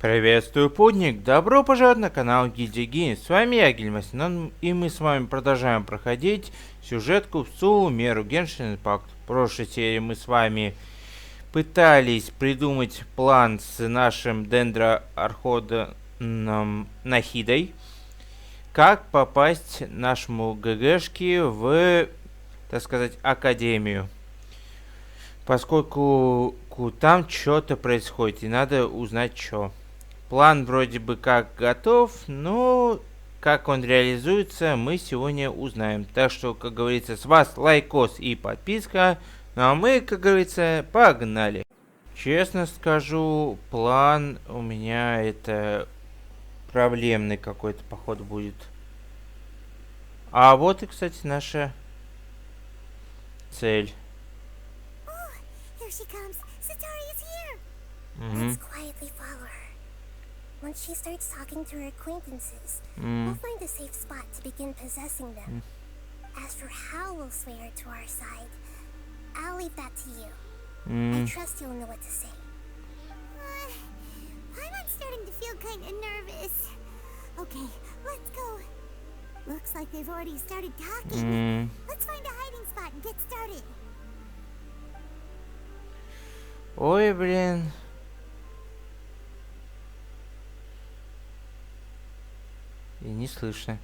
Приветствую, путник! Добро пожаловать на канал Гильдии. С вами я, Гильмасинон, и мы с вами продолжаем проходить сюжетку в сумеру Genshin Impact. В прошлой серии мы с вами пытались придумать план с нашим дендроарходом Нахидой, как попасть нашему ГГшке в, так сказать, академию. Поскольку там что-то происходит, и надо узнать, что. План вроде бы как готов, но как он реализуется, мы сегодня узнаем. Так что, как говорится, с вас лайкос и подписка. Ну а мы, как говорится, погнали. Честно скажу, план у меня это проблемный какой-то, походу, будет. А вот и, кстати, наша цель. Once she starts talking to her acquaintances, we'll find a safe spot to begin possessing them. As for how we'll sway her to our side, I'll leave that to you. I trust you'll know what to say. I'm starting to feel kind of nervous. Okay, let's go. Looks like they've already started talking. Let's find a hiding spot and get started. Ой, блин. И не слышно.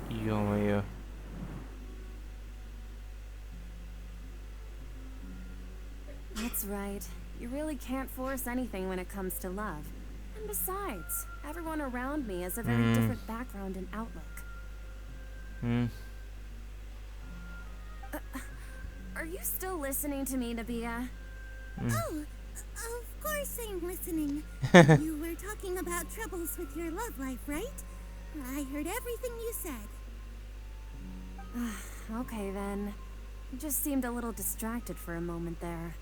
Ё-моё. That's right. You really can't force anything when it comes to love. And besides, everyone around me has a very different background and outlook. Are you still listening to me, Nabia? Oh, of course I'm listening. You were talking about troubles with your love life, right? I heard everything you said. Okay then. You just seemed a little distracted for a moment there.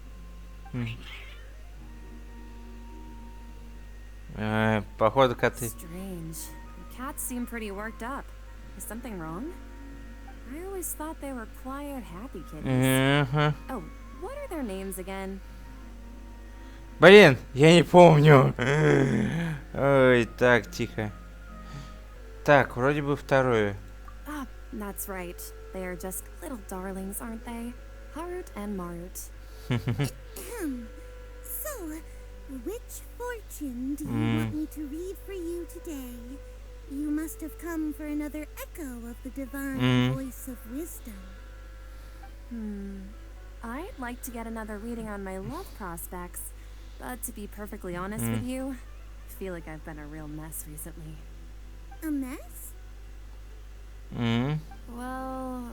Походу, коты. Strange. The cats seem pretty worked up. Is something wrong? I always thought they were quiet, happy kitties. Oh, what are their names again? Блин, я не помню. Ой, так, тихо. Так, вроде бы второе. Ah, that's right. They are just little darlings, aren't they? Harut and Marut. So, which fortune do you want me to read for you today? You must have come for another echo of the divine voice of wisdom. I'd like to get another reading on my love prospects. But to be perfectly honest with you, I feel like I've been a real mess recently. A mess? Well,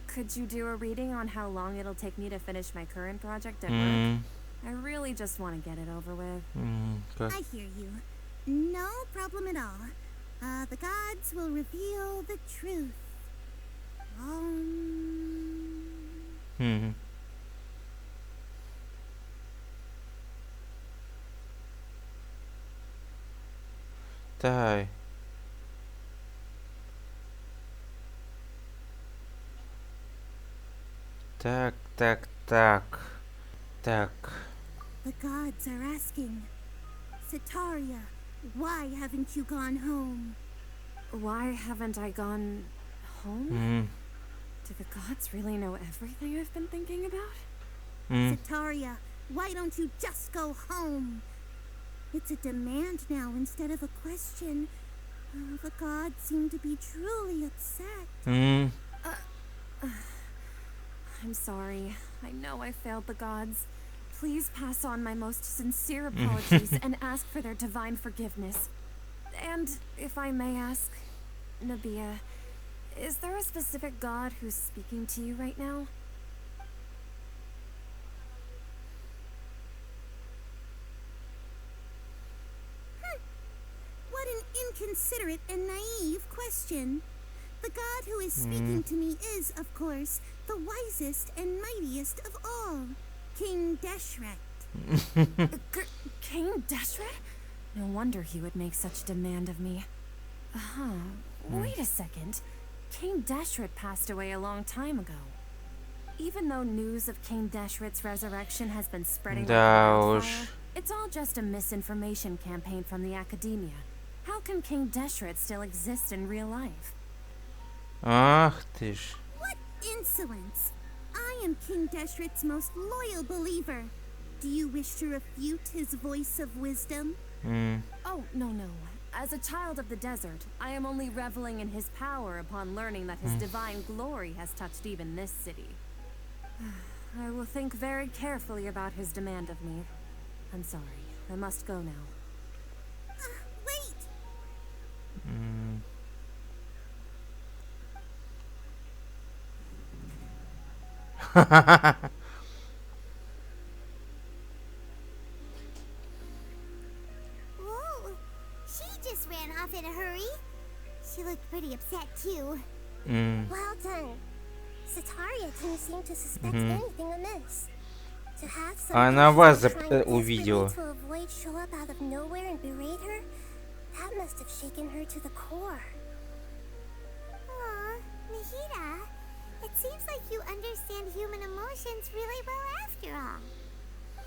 could you do a reading on how long it'll take me to finish my current project at work? I really just want to get it over with. I hear you. No problem at all. The gods will reveal the truth. Так. Так. The gods are asking, Setaria, why haven't you gone home? Why haven't I gone home? Do the gods really know everything I've been thinking about? Setaria, why don't you just go home? It's a demand now instead of a question. The gods seem to be truly upset. I'm sorry. I know I failed the gods. Please pass on my most sincere apologies and ask for their divine forgiveness. And, if I may ask, Nabia, is there a specific god who's speaking to you right now? What an inconsiderate and naive question. The god who is speaking to me is, of course, the wisest and mightiest of all, King Deshret. King Deshret? No wonder he would make such a demand of me. Wait a second. King Deshret passed away a long time ago. Even though news of King Deshret's resurrection has been spreading like Да уж. wildfire, it's all just a misinformation campaign from the Academia. How can King Deshret still exist in real life? Ах ты ж. What insolence! I am King Deshret's most loyal believer. Do you wish to refute his voice of wisdom? Oh, no. As a child of the desert, I am only reveling in his power upon learning that his divine glory has touched even this city. I will think very carefully about his demand of me. I'm sorry. I must go now. Wait! Whoa! She just ran off in a hurry. She looked pretty upset too. Well done. Sataria didn't seem to suspect anything amiss. To have Она someone вас trying увидела. desperately to avoid show up out of nowhere and berate her, that must have shaken her to the core. Aw, Nahida, it seems like you understand human emotions really well after all.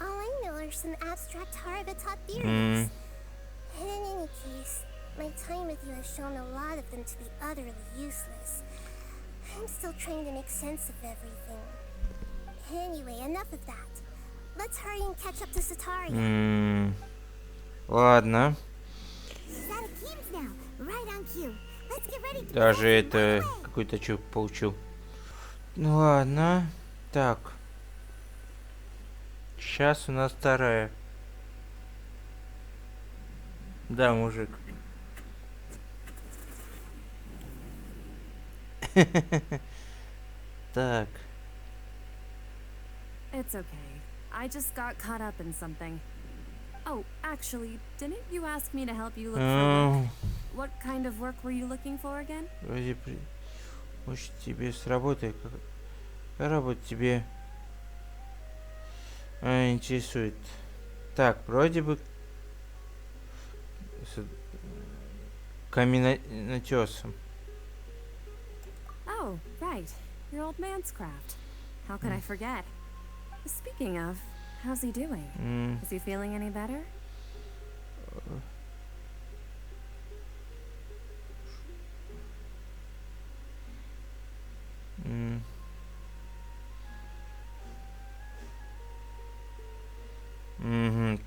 All I know are some abstract Harva-taught theories. And in any case, my time with you has shown a lot of them to be utterly useless. I'm still trying to make sense of everything. Anyway, enough of that. Let's hurry and catch up to Sataria. Ладно. She's out of games now. Right on cue. Let's get ready to Даже prepare это right away. какой-то чук получил. Ну ладно. Так. Сейчас у нас вторая. Да, мужик. Так. It's okay. I just got caught up in something. Oh, actually, didn't you ask me to help you look for work? What kind of work were you looking for again? Вроде может тебе с работы. Какая работа тебе интересует? Так, вроде бы с каменотесом. Oh, right. Your old man's craft. How could I forget? Speaking of, how's he doing? Is he feeling any better?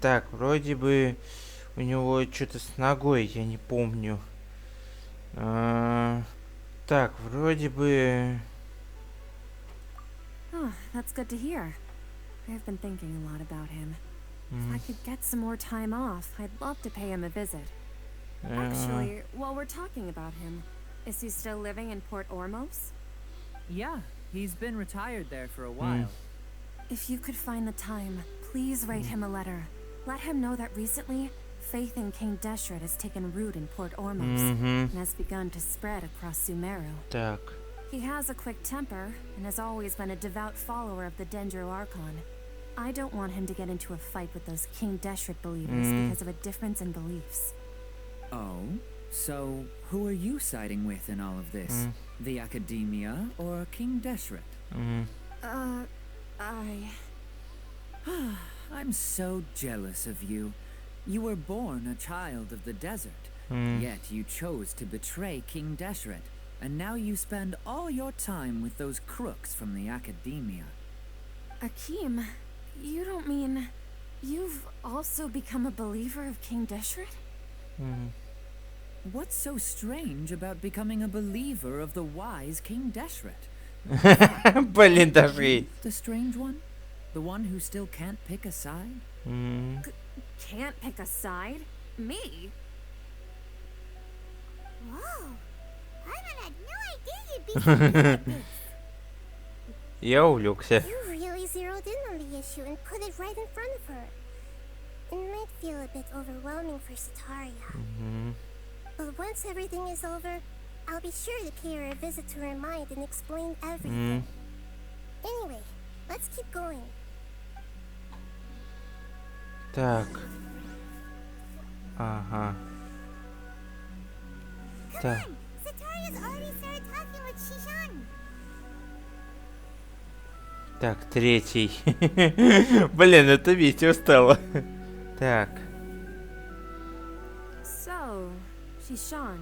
Так, вроде бы у него что-то с ногой, я не помню. Так, вроде бы... Oh, that's good to hear. I've been thinking a lot about him. If I could get some more time off, I'd love to pay him a visit. Actually, while we're talking about him, is he still living in Port Ormos? Yeah, he's been retired there for a while. If you could find the time, please write him a letter. Let him know that recently, faith in King Deshret has taken root in Port Ormos and has begun to spread across Sumeru. Так. He has a quick temper and has always been a devout follower of the Dendro Archon. I don't want him to get into a fight with those King Deshret believers because of a difference in beliefs. Oh, so who are you siding with in all of this? The Academia or King Deshret? I'm so jealous of you. You were born a child of the desert, yet you chose to betray King Deshret, and now you spend all your time with those crooks from the Academia. Akeem, you don't mean you've also become a believer of King Deshret? What's so strange about becoming a believer of the wise King Deshret? Блин, даже... The strange one? The one who still can't pick a side? Can't pick a side? Me? Whoa! Paimon had no idea you'd be something like this. Я увлекся. You really zeroed in on the issue and put it right in front of her. It might feel a bit overwhelming for Sataria. But once everything is over, I'll be sure to pay her a visit to her mind and explain everything. Anyway, let's keep going. Так. Ага. Come Так. on! Sataria's already started talking with Shishan. Так, третий. Блин, это Витя устала. Так. So, Shishan,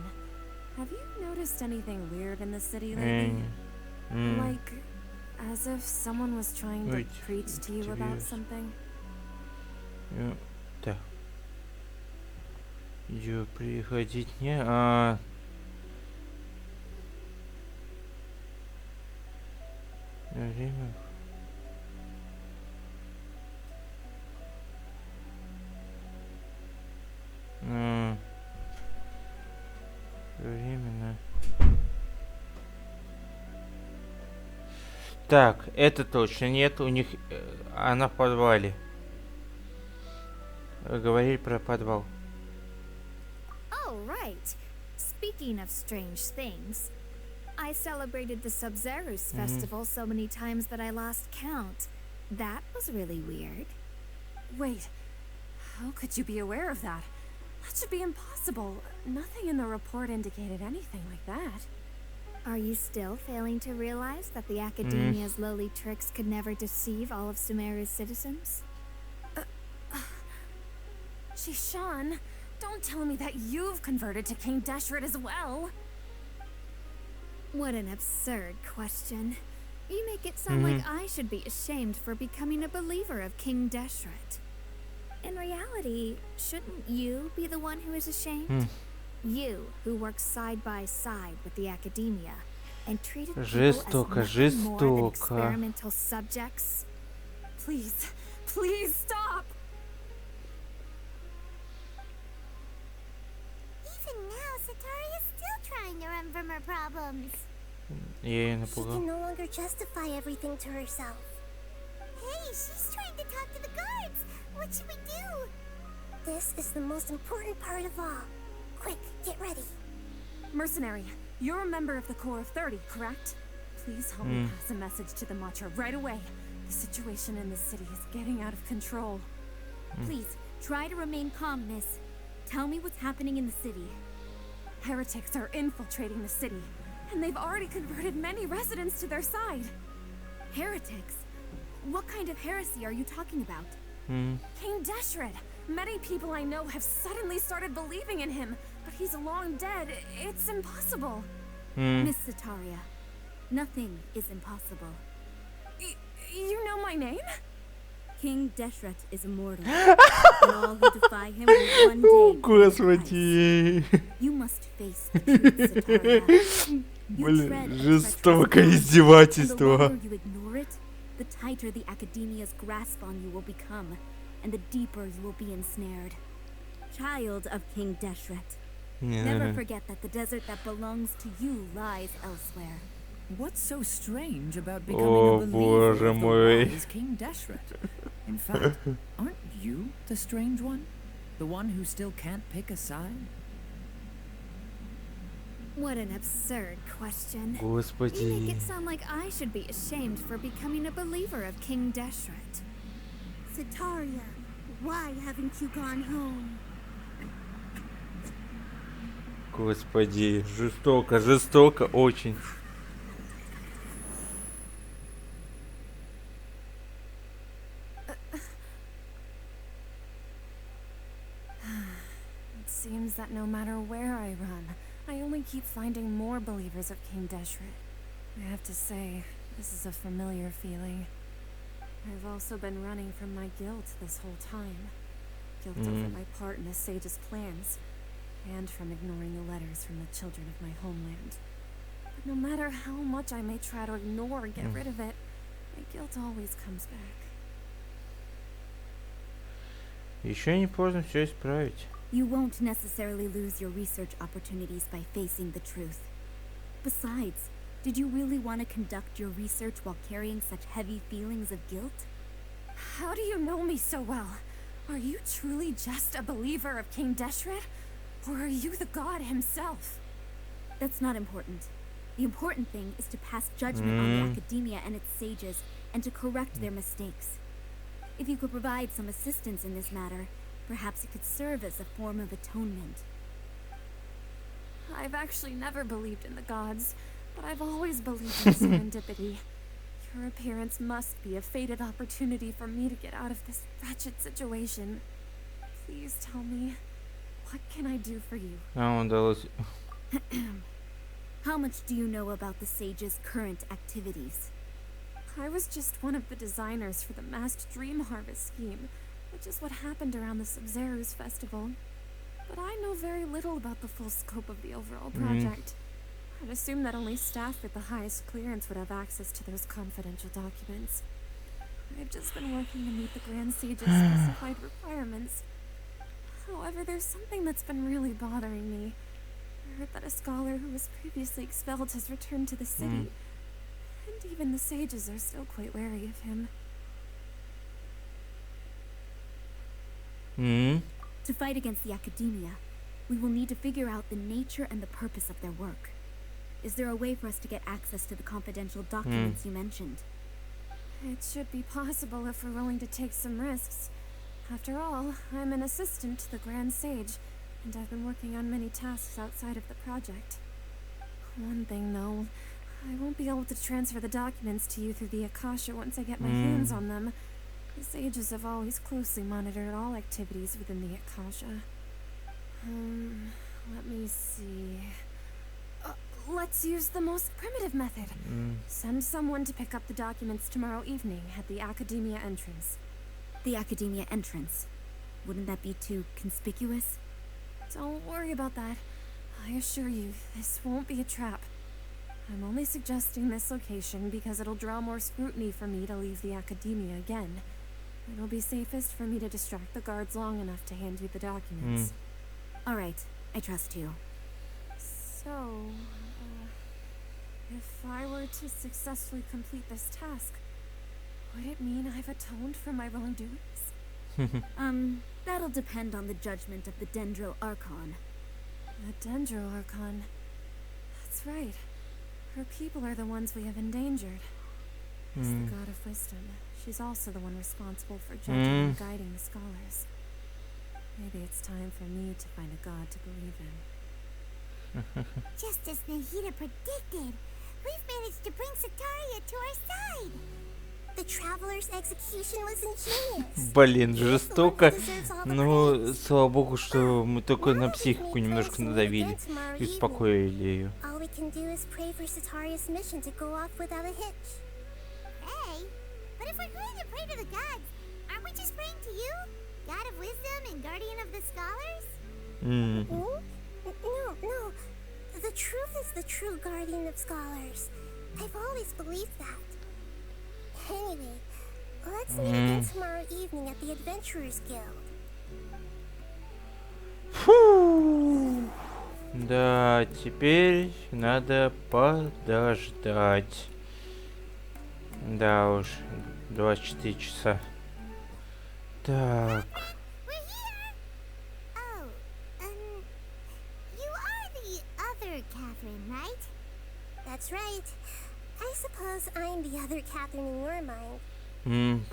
have you noticed anything weird in the city lately? Like, as if someone was trying to preach to you about something? Так. Ее приходить не... Время... Временно. Так, это точно нет. У них... она в подвале. Говорили про подвал. Oh, right. Speaking of strange things, I celebrated the Sub-Zerus festival so many times that I lost count. That was really weird. Wait, how could you be aware of that? That should be impossible. Nothing in the report indicated anything like that. Are you still failing to realize that the Academia's lowly tricks could never deceive all of Sumeru's citizens? Shishan, don't tell me that you've converted to King Deshret as well. What an absurd question. You make it sound like I should be ashamed for becoming a believer of King Deshret. In reality, shouldn't you be the one who is ashamed? You, who works side by side with the Academia and treated people as nothing more than experimental subjects. Please, please stop! Even now, Satori is still trying to run from her problems. She can no longer justify everything to herself. Hey, she's trying to talk to the guards. What should we do? This is the most important part of all. Quick, get ready. Mercenary, you're a member of the Corps of 30, correct? Please help me pass a message to the Matcha right away. The situation in this city is getting out of control. Please, try to remain calm, miss. Tell me what's happening in the city. Heretics are infiltrating the city, and they've already converted many residents to their side. Heretics? What kind of heresy are you talking about? King Deshret! Many people I know have suddenly started believing in him, but he's long dead. It's impossible. Miss Sataria, nothing is impossible. You know my name? King Deshret is immortal, and all who defy him will one day Господи. You must face the truth, Sataria. Блин, жестокое издевательство. The longer you ignore it, the tighter the Academia's grasp on you will become, and the deeper you will be ensnared. Child of King Deshret, never forget that the desert that belongs to you lies elsewhere. What's so strange about becoming a believer of the wise King Deshret? In fact, aren't you the strange one? The one who still can't pick a side? What an absurd question. Господи. You make it sound like I should be ashamed for becoming a believer of King Deshret. Sataria, why haven't you gone home? Господи, жестоко, жестоко, очень. It seems that no matter where I run, I only keep finding more believers of King Deshret. I have to say, this is a familiar feeling. I've also been running from my guilt this whole time. Guilt over my part in the sage's plans, and from ignoring the letters from the children of my homeland. But no matter how much I may try to ignore or get rid of it, my guilt always comes back. Еще не поздно все исправить. You won't necessarily lose your research opportunities by facing the truth. Besides, did you really want to conduct your research while carrying such heavy feelings of guilt? How do you know me so well? Are you truly just a believer of King Deshret? Or are you the god himself? That's not important. The important thing is to pass judgment on the Academia and its sages, and to correct their mistakes. If you could provide some assistance in this matter, perhaps it could serve as a form of atonement. I've actually never believed in the gods, but I've always believed in serendipity. You Her appearance must be a fated opportunity for me to get out of this wretched situation. Please tell me, what can I do for you? Удалось. How much do you know about the Sage's current activities? I was just one of the designers for the masked dream harvest scheme, which is what happened around the Sub-Zero's festival. But I know very little about the full scope of the overall project. I'd assume that only staff with the highest clearance would have access to those confidential documents. I've just been working to meet the Grand Sage's specified requirements. However, there's something that's been really bothering me. I heard that a scholar who was previously expelled has returned to the city, and even the sages are still quite wary of him. To fight against the Academia, we will need to figure out the nature and the purpose of their work. Is there a way for us to get access to the confidential documents you mentioned? It should be possible if we're willing to take some risks. After all, I'm an assistant to the Grand Sage, and I've been working on many tasks outside of the project. One thing, though, I won't be able to transfer the documents to you through the Akasha once I get my hands on them. The sages have always closely monitored all activities within the Akasha. Let me see. Let's use the most primitive method. Send someone to pick up the documents tomorrow evening at the Academia entrance. The Academia entrance. Wouldn't that be too conspicuous? Don't worry about that. I assure you, this won't be a trap. I'm only suggesting this location because it'll draw more scrutiny for me to leave the Academia again. It'll be safest for me to distract the guards long enough to hand you the documents. Alright, I trust you. So, if I were to successfully complete this task, would it mean I've atoned for my wrongdoings? That'll depend on the judgment of the Dendro Archon. The Dendro Archon. That's right. Her people are the ones we have endangered. As the God of Wisdom, she's also the one responsible for judging and guiding the scholars. Maybe it's time for me to find a god to believe in. Just as Nahida predicted, we've managed to bring Sataria to our side. The Traveler's execution was ingenious. Блин, жестоко. Но слава богу, что мы только на психику немножко надавили и успокоили ее. All we can do is pray for Sataria's mission to go off without a hitch. Pray? But if we're going to pray to the gods, aren't we just praying to you? God of Wisdom and Guardian of the Scholars? No. The truth is the true Guardian of Scholars. I've always believed that. Anyway, let's meet again tomorrow evening at the Adventurers Guild. Фу. Да, теперь надо подождать. Да уж, 24 часа. Так. We're here! Oh, you are the other Catherine, right? That's right. I suppose I'm the other Catherine in your mind.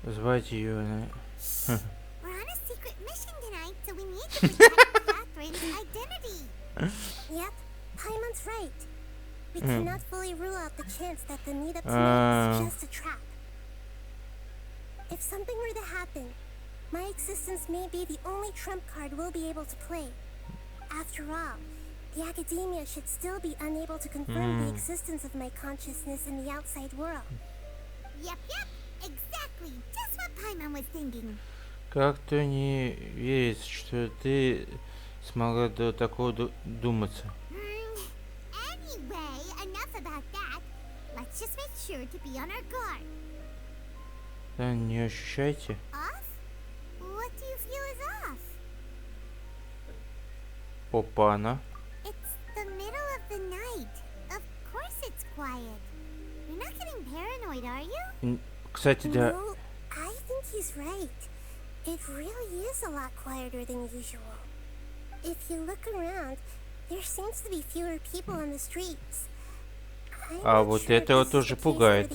Звать ее. We're on a secret mission tonight, so we need to protect Catherine's identity. Yep, Paimon's right. We cannot fully rule out the chance that the meetup tonight is just a trap. If something were to happen, my existence may be the only trump card we'll be able to play. After all, the Academia should still be unable to confirm the existence of my consciousness in the outside world. Yep, exactly. Just what Paimon was thinking. Как-то не верится, что ты смогла до такого думаться. Anyway, enough about that. Let's just make sure to be on our guard. Да, не ощущайте. Off? What do you feel is off? Опа-на. It's the middle of the night. Of course it's quiet. You're not getting paranoid, are you? Кстати, да. No, I think he's right. It really is a lot quieter than usual. If you look around, there seems to be fewer people on the streets. А вот это вот тоже пугает.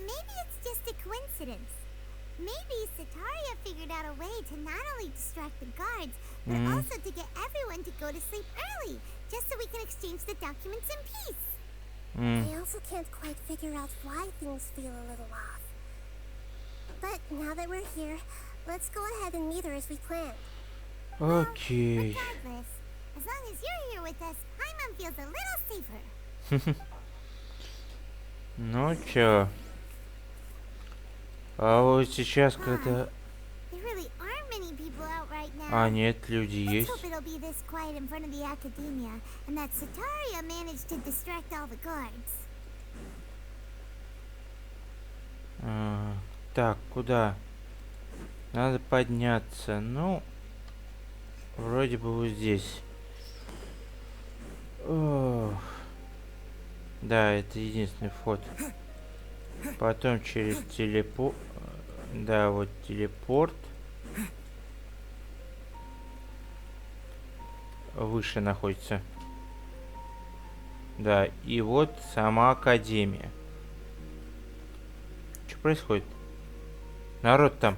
Maybe it's just a coincidence. Maybe Sataria figured out a way to not only distract the guards, but also to get everyone to go to sleep early, just so we can exchange the documents in peace. I also can't quite figure out why things feel a little off. But now that we're here, let's go ahead and meet her as we planned. Окей. Regardless, as long as you're here with us, Paimon feels a little safer. Ну чё? А вот сейчас, когда... There really aren't many people out right now. А, нет, люди Let's есть. hope it'll be this quiet in front of the academia, and that Sataria managed to distract all the guards. Так, куда? Надо подняться. Ну, вроде бы вот здесь. Ох. Да, это единственный вход. Потом через телепорт. Да, вот телепорт. Выше находится. Да, и вот сама академия. Что происходит? Народ там.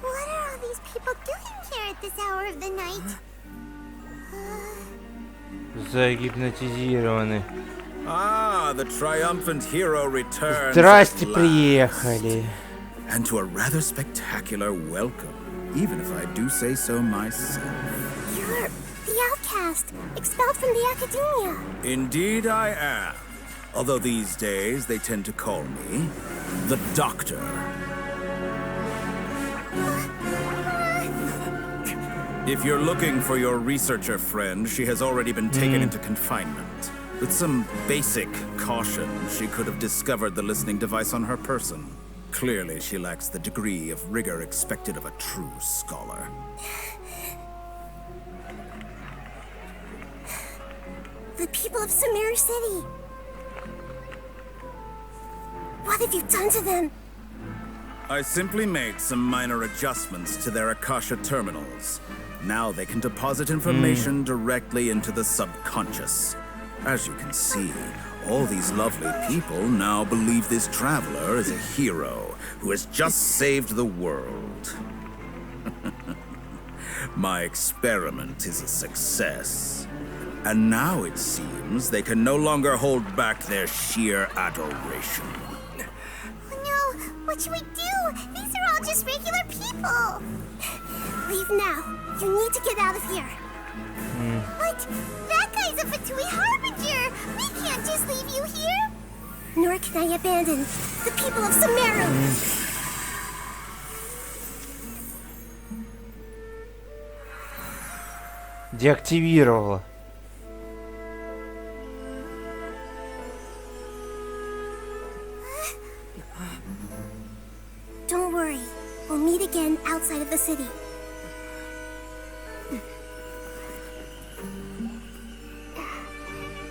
What are all these people doing here at this hour of the night? Загипнотизированы. Ah, the triumphant hero returns. Здрасте, at last. приехали. And to a rather spectacular welcome, even if I do say so myself. You're the outcast, expelled from the academia. Indeed I am. Although these days they tend to call me the Doctor. If you're looking for your researcher friend, she has already been taken into confinement. With some basic caution, she could have discovered the listening device on her person. Clearly, she lacks the degree of rigor expected of a true scholar. The people of Sumeru City. What have you done to them? I simply made some minor adjustments to their Akasha terminals. Now they can deposit information directly into the subconscious. As you can see, all these lovely people now believe this traveler is a hero who has just saved the world. My experiment is a success. And now it seems they can no longer hold back their sheer adoration. No, what should we do? These are all just regular people. Leave now. You need to get out of here. But that guy's a Fatui Harbinger. We can't just leave you here. Nor can I abandon the people of Sumeru. Деактивировала. Don't worry. We'll meet again outside of the city.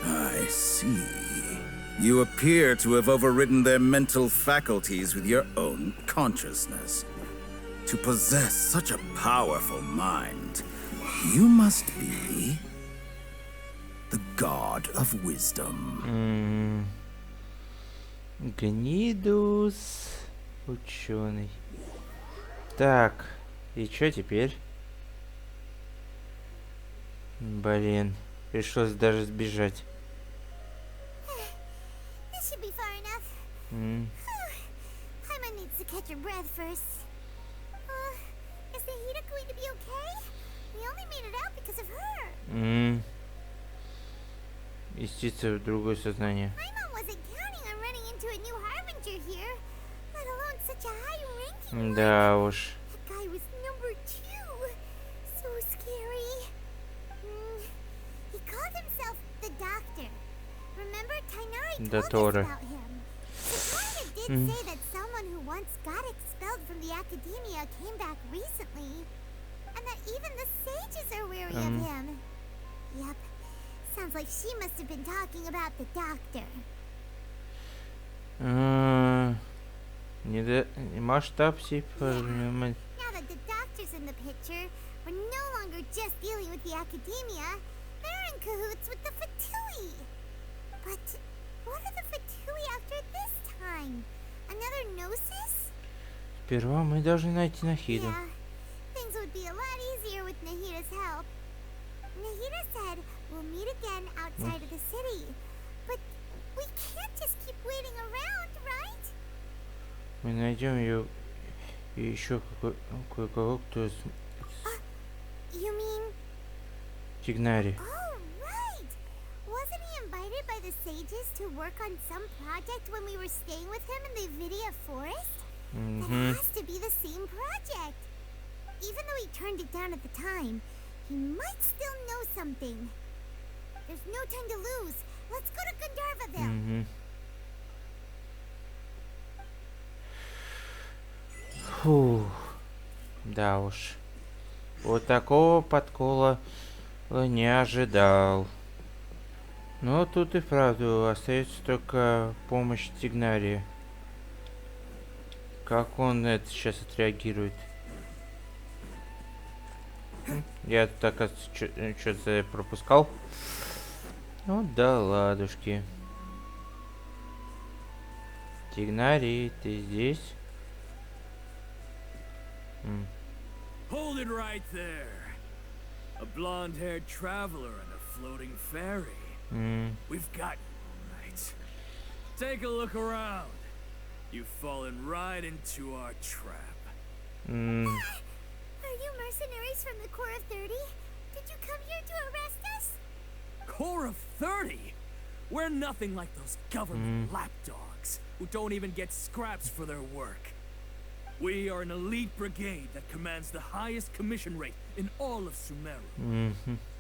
I see. You appear to have overridden their mental faculties with your own consciousness. To possess such a powerful mind, you must be the god of wisdom. Гнидус. Ученый. Так, и что теперь? Блин, пришлось даже сбежать. This should be far enough. Paimon needs to catch her breath first. Is the heater going to be okay? We only made it out because of her. Истица в другое сознание. Paimon wasn't counting on running into a new harbinger here, let alone such a high-ranking one. Да уж. That guy was number 2. So scary. He called himself the Doctor. Remember, Tainari told us Доктора. about him. Sataria did say that someone who once got expelled from the academia came back recently, and that even the sages are weary of him. Yep. Sounds like she must have been talking about the Doctor. Масштаб Now that the Doctor's in the picture, We're no longer just dealing with the academia. They're in cahoots with the Fatui. But what are the Fatui after this time? Another Gnosis? Сперва мы должны найти Нахиду. Yeah, things would be a lot easier with Nahida's help. Nahida said we'll meet again outside of the city. But we can't just keep waiting around, right? Мы найдем ее и еще кое-кого, кто You mean... Тигнари. Oh, right! Wasn't he invited by the sages to work on some project when we were staying with him in the Vidia forest? That has to be the same project. Even though he turned it down at the time, he might still know something. There's no time to lose. Let's go to Gandharvaville. Фух. Да уж. Вот такого подкола не ожидал. Но тут и вправду остается только помощь Тигнари. Как он это сейчас отреагирует? Я тут, оказывается, что-то пропускал. Ну да ладушки. Тигнари, ты здесь? Hold it right there. A blonde-haired traveler and a floating fairy. We've got you, right? Take a look around. You've fallen right into our trap. Are you mercenaries from the Corps of 30? Did you come here to arrest us? Corps of 30? We're nothing like those government lapdogs who don't even get scraps for their work. We are an elite brigade that commands the highest commission rate in all of Sumeru.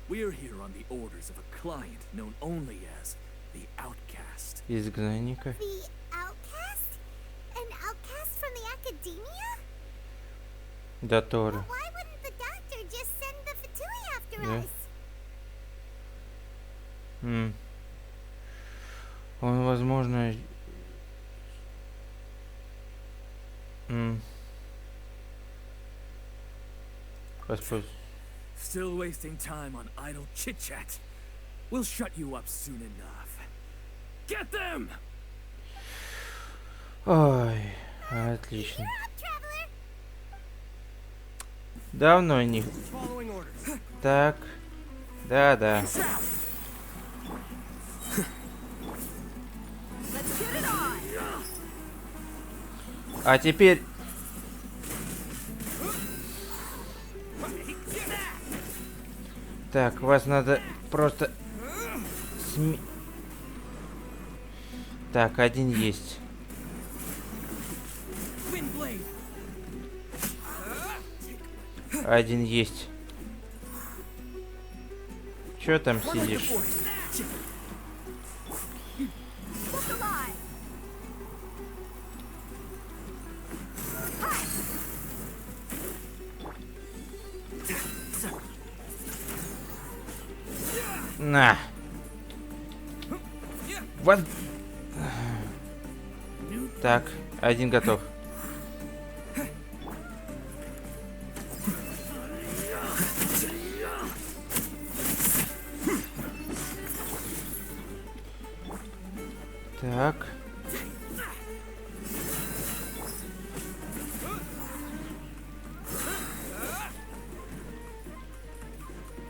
We are here on the orders of a client known only as the Outcast. Изгнанника. The Outcast? An outcast from the academia? Да, Тора. Why wouldn't the doctor just send the Fatui after Yeah. us? Он, возможно... Still wasting time on idle chit-chat. We'll shut you up soon enough. Get them! Ой, отлично. You're up, traveler. Давно не... Так. Да-да. А теперь... Так, вас надо просто... Так, один есть. Один есть. Чё там сидишь? На. Вот. Так, один готов. Так.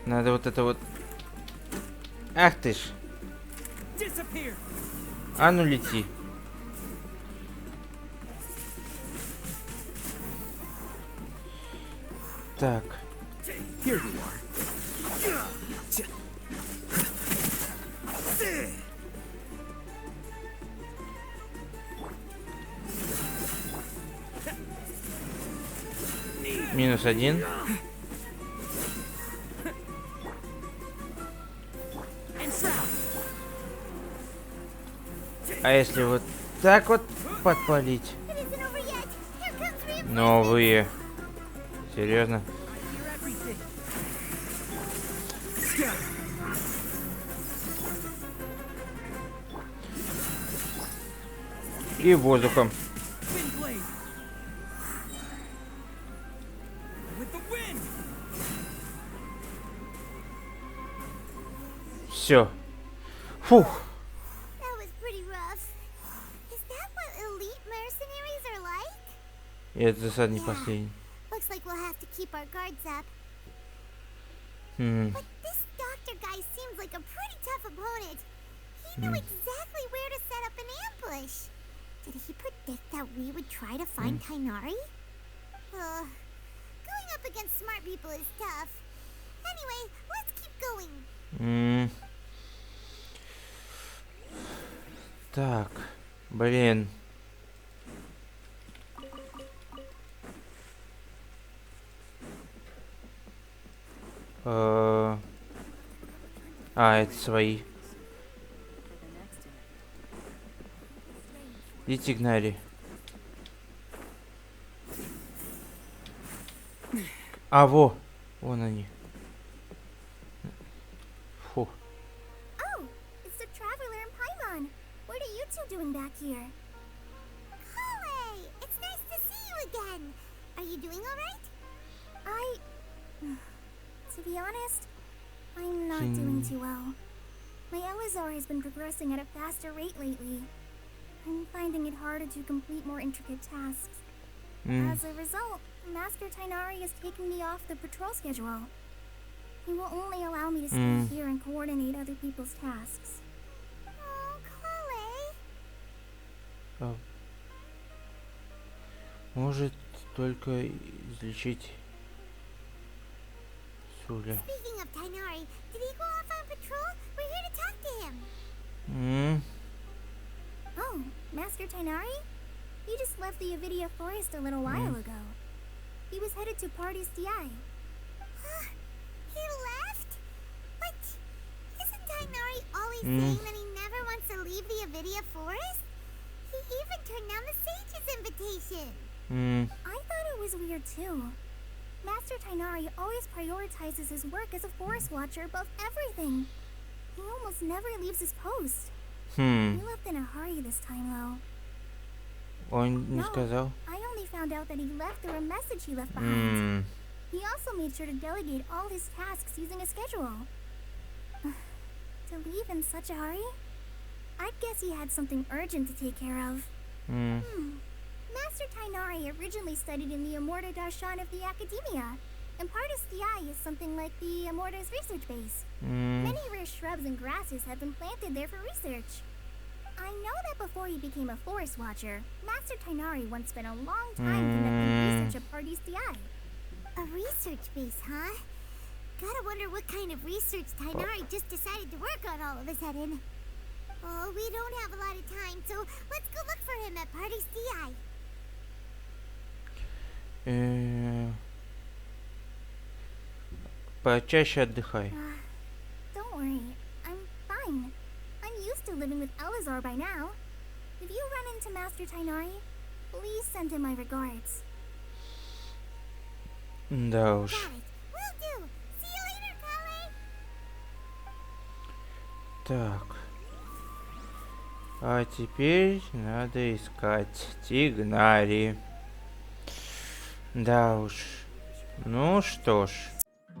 Надо вот это вот. Ах ты ж. А ну лети. Так. Минус один. А если вот так вот подпалить? Новые. Серьезно? И воздухом. Все. Фух. That was pretty rough. Is that what elite mercenaries are like? И это засада не последний. Looks like we'll have to keep our guards up. Хм. But this doctor guy seems like a pretty tough opponent. He knew exactly where to set up an ambush. Did he predict that we would try to find Tainari? Going up against smart people is tough. Anyway, let's keep going. Так, блин. Это свои. Идите, гнари. Во! Вон они. Фу. Oh, it's the traveler in Paimon. What are you two doing back here? Kale, it's nice to see you again. Are you doing all right? To be honest, I'm not doing too well. My Elazar has been progressing at a faster rate lately. I'm finding it harder to complete more intricate tasks. As a result, Master Tainari has taken me off the patrol schedule. He will only allow me to stay here and coordinate other people's tasks. Oh, Kale. Может только излечить Суля. Speaking of Tainari, did he go off on patrol? We're here to talk to him. Oh, Master Tainari? He just left the Avidia Forest a little while ago. He was headed to Party's DI. He left? But isn't Tainari always saying that he never wants to leave the Avidia Forest? He even turned down the Sage's invitation. I thought it was weird too. Master Tainari always prioritizes his work as a forest watcher above everything. He almost never leaves his post. He left in a hurry this time though. Он не сказал. I only found out that he left through a message he left behind. He also made sure to delegate all his tasks using a schedule. To leave in such a hurry? I'd guess he had something urgent to take care of. Master Tainari originally studied in the Amorta Darshan of the Academia, and Partis DI is something like the Amorta's research base. Many rare shrubs and grasses have been planted there for research. I know that before he became a forest watcher, Master Tainari once spent a long time conducting research at Partis DI. A research base, huh? Gotta wonder what kind of research Tainari just decided to work on all of a sudden. Oh, we don't have a lot of time, so let's go look for him at Partis DI. Почаще отдыхай. Don't worry, I'm fine. I'm used to living with Elazar by now. If you run into Master Tainari, please send him my regards. Да уж. Got it. Will do. See you later, Kale. Так. А теперь надо искать Тигнари. Да уж. Ну что ж.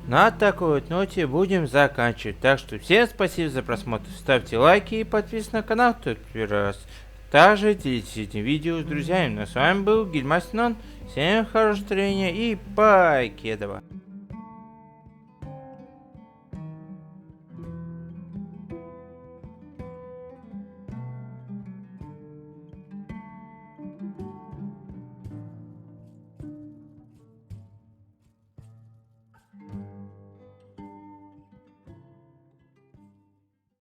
На такой вот ноте будем заканчивать. Так что всем спасибо за просмотр. Ставьте лайки и подписывайтесь на канал, кто первый раз. Также делитесь этим видео с друзьями. Ну, с вами был Гильмастинон. Всем хорошего настроения и покедова.